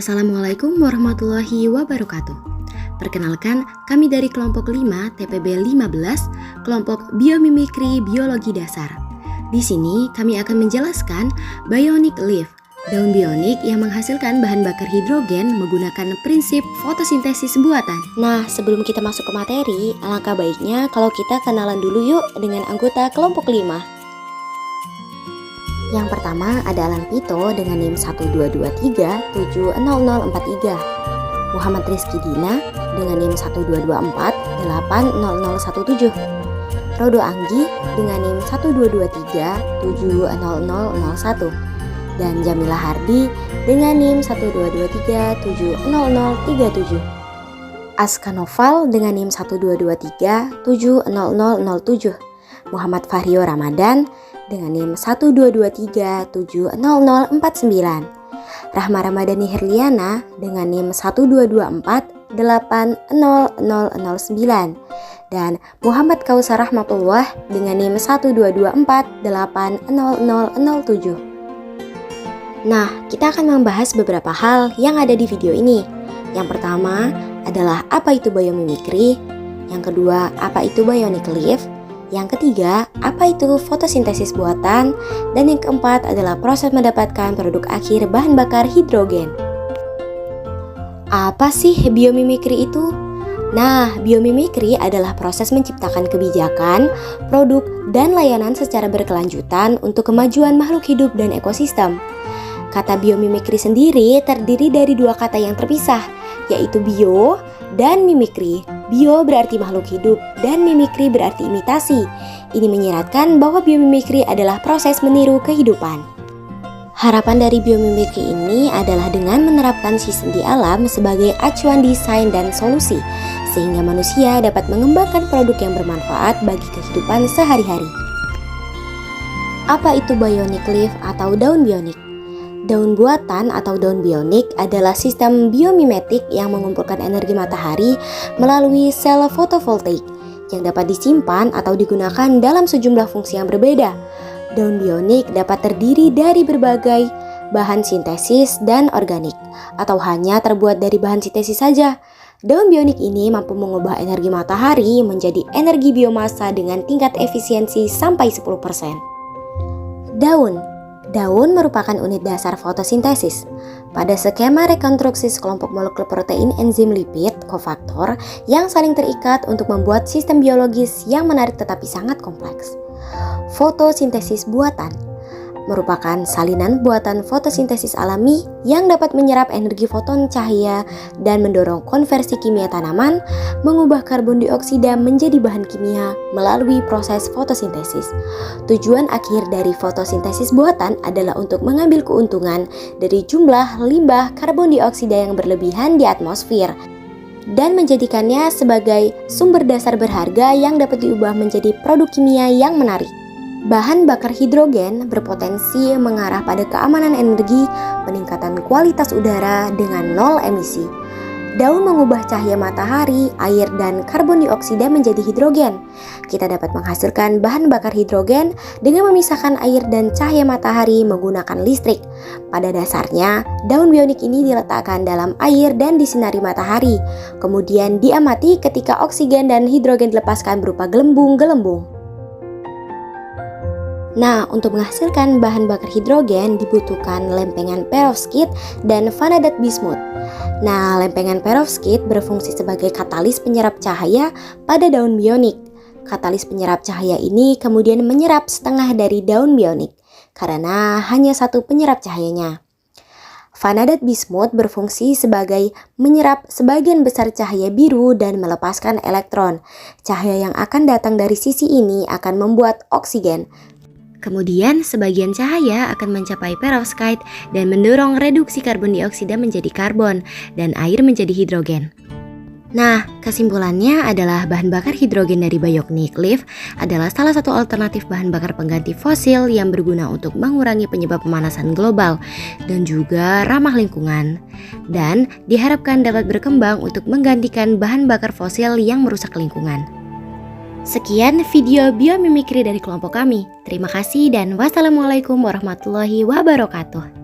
Assalamualaikum warahmatullahi wabarakatuh. Perkenalkan, kami dari kelompok 5 TPB 15, kelompok Biomimikri Biologi Dasar. Di sini kami akan menjelaskan bionic leaf, daun bionik yang menghasilkan bahan bakar hidrogen menggunakan prinsip fotosintesis buatan. Nah, sebelum kita masuk ke materi, alangkah baiknya kalau kita kenalan dulu yuk dengan anggota kelompok 5. Yang pertama ada Alan Pito dengan NIM 122370043, Muhammad Rizky Dina dengan NIM 122488017, Rodo Anggi dengan NIM 122370001, dan Jamila Hardi dengan NIM 122370037. Aska Noval dengan NIM 122370007, Muhammad Fahrio Ramadan dengan NIM 122370049, Rahma Ramadhani Herliana dengan NIM 1248009, dan Muhammad Kausar Rahmatullah dengan NIM 122480007. Nah, kita akan membahas beberapa hal yang ada di video ini. Yang pertama adalah apa itu biomimikri, yang kedua apa itu bionic leaf, yang ketiga, apa itu fotosintesis buatan, dan yang keempat adalah proses mendapatkan produk akhir bahan bakar hidrogen. Apa sih biomimikri itu? Nah, biomimikri adalah proses menciptakan kebijakan, produk, dan layanan secara berkelanjutan untuk kemajuan makhluk hidup dan ekosistem. Kata biomimikri sendiri terdiri dari dua kata yang terpisah, yaitu bio dan mimikri. Bio berarti makhluk hidup dan mimikri berarti imitasi. Ini menyiratkan bahwa biomimikri adalah proses meniru kehidupan. Harapan dari biomimikri ini adalah dengan menerapkan sistem di alam sebagai acuan desain dan solusi, sehingga manusia dapat mengembangkan produk yang bermanfaat bagi kehidupan sehari-hari. Apa itu bionic leaf atau daun bionik? Daun buatan atau daun bionik adalah sistem biomimetik yang mengumpulkan energi matahari melalui sel fotovoltaik yang dapat disimpan atau digunakan dalam sejumlah fungsi yang berbeda. Daun bionik dapat terdiri dari berbagai bahan sintesis dan organik, atau hanya terbuat dari bahan sintesis saja. Daun bionik ini mampu mengubah energi matahari menjadi energi biomasa dengan tingkat efisiensi sampai 10%. Daun merupakan unit dasar fotosintesis. Pada skema rekonstruksi sekelompok molekul protein enzim lipid kofaktor yang saling terikat untuk membuat sistem biologis yang menarik tetapi sangat kompleks. Fotosintesis buatan merupakan salinan buatan fotosintesis alami yang dapat menyerap energi foton cahaya dan mendorong konversi kimia tanaman, mengubah karbon dioksida menjadi bahan kimia melalui proses fotosintesis. Tujuan akhir dari fotosintesis buatan adalah untuk mengambil keuntungan dari jumlah limbah karbon dioksida yang berlebihan di atmosfer dan menjadikannya sebagai sumber dasar berharga yang dapat diubah menjadi produk kimia yang menarik. Bahan bakar hidrogen berpotensi mengarah pada keamanan energi, peningkatan kualitas udara dengan nol emisi. Daun mengubah cahaya matahari, air, dan karbon dioksida menjadi hidrogen. Kita dapat menghasilkan bahan bakar hidrogen dengan memisahkan air dan cahaya matahari menggunakan listrik. Pada dasarnya, daun bionik ini diletakkan dalam air dan disinari matahari. Kemudian diamati ketika oksigen dan hidrogen dilepaskan berupa gelembung-gelembung. Nah, untuk menghasilkan bahan bakar hidrogen dibutuhkan lempengan perovskit dan vanadat bismut. Nah, lempengan perovskit berfungsi sebagai katalis penyerap cahaya pada daun bionik. Katalis penyerap cahaya ini kemudian menyerap setengah dari daun bionik karena hanya satu penyerap cahayanya. Vanadat bismut berfungsi sebagai menyerap sebagian besar cahaya biru dan melepaskan elektron. Cahaya yang akan datang dari sisi ini akan membuat oksigen. Kemudian sebagian cahaya akan mencapai perovskite dan mendorong reduksi karbon dioksida menjadi karbon dan air menjadi hidrogen. Nah, kesimpulannya adalah bahan bakar hidrogen dari bionic leaf adalah salah satu alternatif bahan bakar pengganti fosil yang berguna untuk mengurangi penyebab pemanasan global dan juga ramah lingkungan. Dan diharapkan dapat berkembang untuk menggantikan bahan bakar fosil yang merusak lingkungan. Sekian video biomimikri dari kelompok kami. Terima kasih dan wassalamualaikum warahmatullahi wabarakatuh.